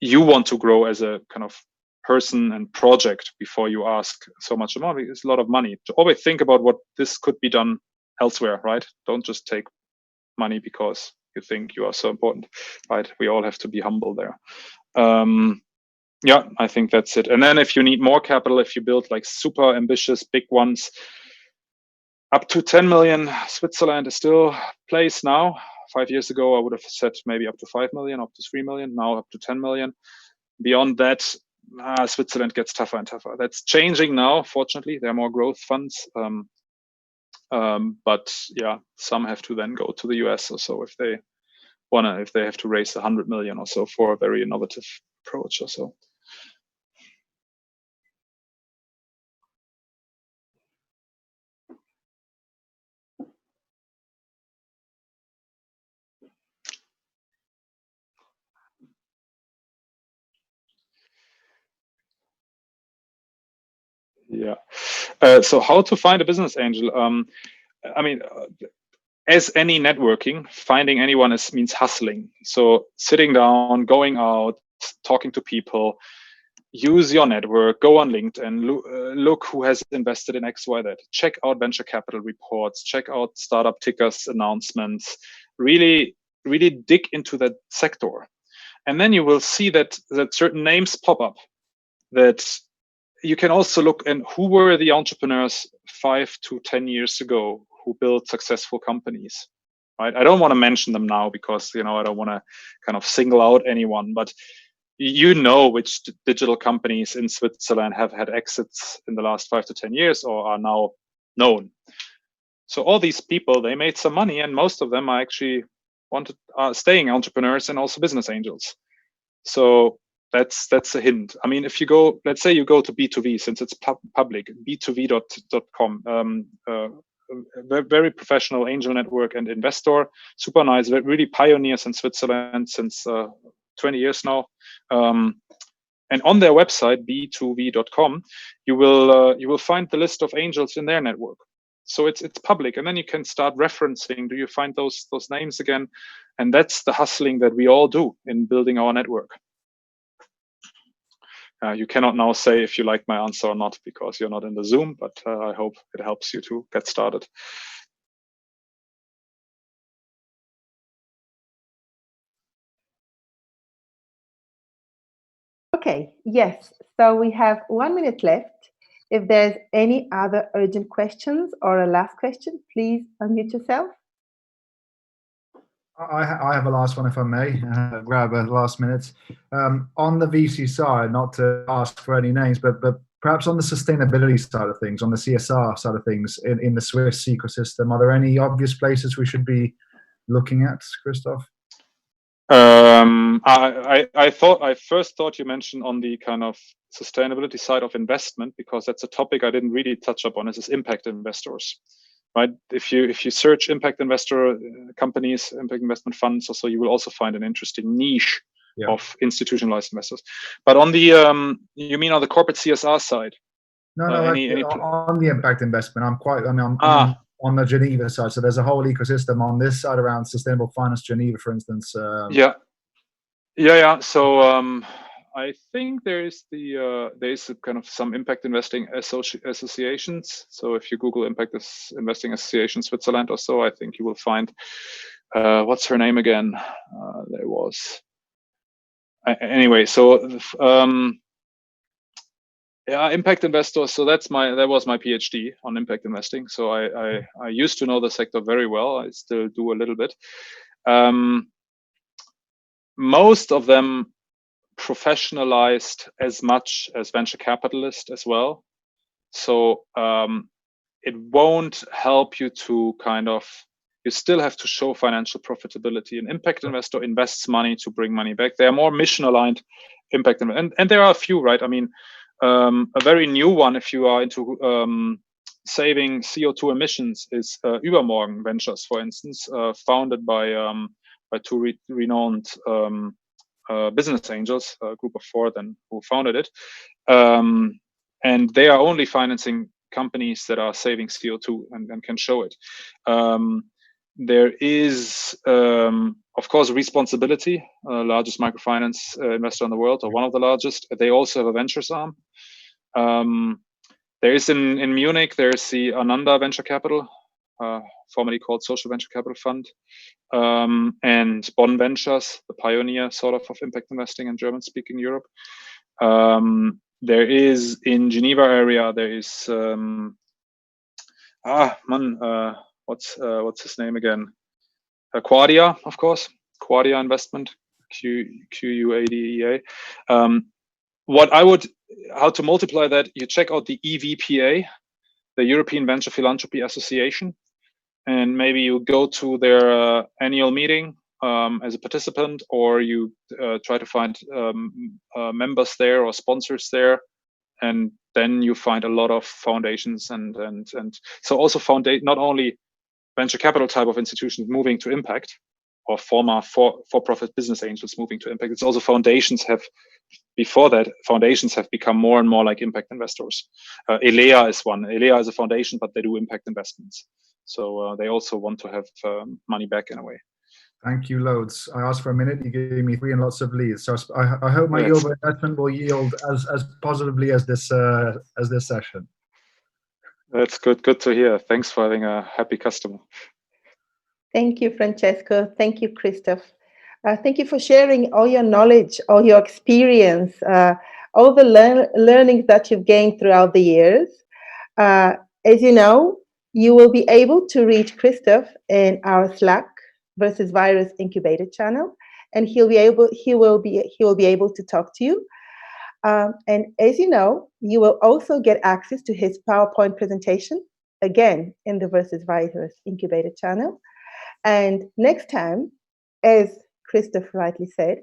you want to grow as a kind of person and project before you ask so much amount. It's a lot of money. To always think about what this could be done elsewhere, right? Don't just take money because you think you are so important, right? We all have to be humble there. Yeah, I think that's it. And then if you need more capital, if you build like super ambitious big ones, up to 10 million, Switzerland is still place now. 5 years ago, I would have said maybe up to 5 million, up to 3 million, now up to 10 million. Beyond that, Switzerland gets tougher and tougher. That's changing now, fortunately. There are more growth funds. But yeah, some have to then go to the US or so if they have to raise 100 million or so for a very innovative approach or so. Yeah. So how to find a business angel? I mean, as any networking, finding anyone means hustling. So sitting down, going out, talking to people, use your network, go on LinkedIn, look who has invested in X, Y, Z, check out venture capital reports, check out startup tickers announcements, really really dig into that sector. And then you will see that certain names pop up. That you can also look at who were the entrepreneurs 5 to 10 years ago who built successful companies, right? I don't want to mention them now because, I don't want to kind of single out anyone, but you know which digital companies in Switzerland have had exits in the last 5 to 10 years or are now known. So all these people, they made some money, and most of them are actually staying entrepreneurs and also business angels. So that's a hint. I mean, if you go, let's say you go to B2V, since it's public, b2v.com, very professional angel network and investor, super nice, really pioneers in Switzerland since 20 years now. And on their website, b2v.com, you will find the list of angels in their network. So it's public, and then you can start referencing. Do you find those names again? And that's the hustling that we all do in building our network. You cannot now say if you like my answer or not because you're not in the Zoom, but I hope it helps you to get started. Okay, yes. So we have 1 minute left. If there's any other urgent questions or a last question, please unmute yourself. I have a last one, if I may, grab a last minute. On the VC side, not to ask for any names, but perhaps on the sustainability side of things, on the CSR side of things in the Swiss ecosystem, are there any obvious places we should be looking at, Christoph? I first thought you mentioned on the kind of sustainability side of investment, because that's a topic I didn't really touch upon. Is impact investors, right? If you search impact investor companies, impact investment funds, also you will also find an interesting niche of institutionalized investors. But on the you mean on the corporate CSR side? No, on the impact investment. I'm on the Geneva side. So there's a whole ecosystem on this side around sustainable finance Geneva, for instance. Yeah. So I think there is a kind of some impact investing associations. So if you Google impact investing association Switzerland or so, I think you will find what's her name again? There was anyway. So impact investors. So that was my PhD on impact investing. So I used to know the sector very well. I still do a little bit. Most of them professionalized as much as venture capitalists as well. So it won't help you to you still have to show financial profitability. An impact investor invests money to bring money back. They are more mission aligned impact investors. And there are a few, right? I mean, a very new one, if you are into saving CO2 emissions, is Übermorgen Ventures, for instance, founded by two renowned business angels, a group of 4 then who founded it. And they are only financing companies that are saving CO2 and can show it. There is, of course, Responsibility, largest microfinance investor in the world, or one of the largest. They also have a ventures arm. There is in Munich, there's the Ananda Venture Capital, formerly called Social Venture Capital Fund, and Bonn Ventures, the pioneer sort of impact investing in German-speaking Europe. There is in Geneva area, there is what's his name again? Quadia, of course, Quadia Investment, QUADEA. How to multiply that? You check out the EVPA, the European Venture Philanthropy Association, and maybe you go to their annual meeting as a participant, or you try to find members there or sponsors there, and then you find a lot of foundations and so also not only venture capital type of institutions moving to impact, or former for-profit business angels moving to impact. It's also foundations have become more and more like impact investors. Elea is one. Elea is a foundation, but they do impact investments. So they also want to have money back in a way. Thank you loads. I asked for a minute, you gave me 3 and lots of leads. So I hope my yield investment will yield as positively as this session. That's good to hear. Thanks for having a happy customer. Thank you, Francesco. Thank you, Christoph. Thank you for sharing all your knowledge, all your experience, all the learnings that you've gained throughout the years. Uh, as you know, you will be able to reach Christoph in our Slack versus Virus Incubator channel, and he will be able to talk to you. And as you know, you will also get access to his PowerPoint presentation again in the Versus Virus Incubator channel. And next time, as Christoph rightly said,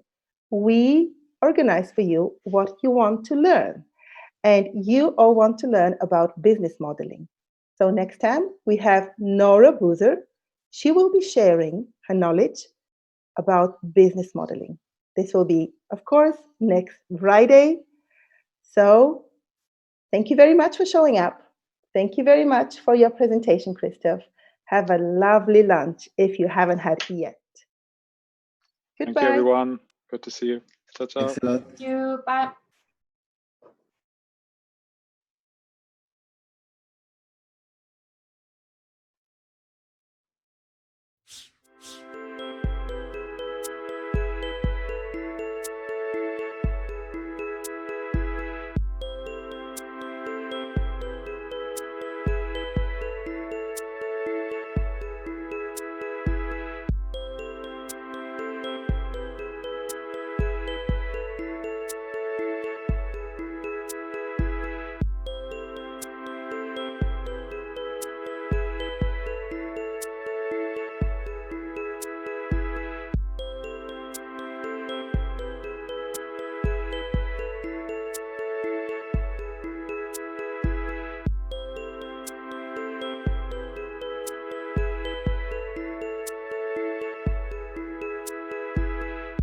we organize for you what you want to learn. And you all want to learn about business modeling. So next time we have Nora Boozer. She will be sharing her knowledge about business modeling. This will be, of course, next Friday. So thank you very much for showing up. Thank you very much for your presentation, Christoph. Have a lovely lunch if you haven't had it yet. Goodbye. Thank you, everyone. Good to see you. Ciao, ciao. Thanks a lot. Thank you. Bye.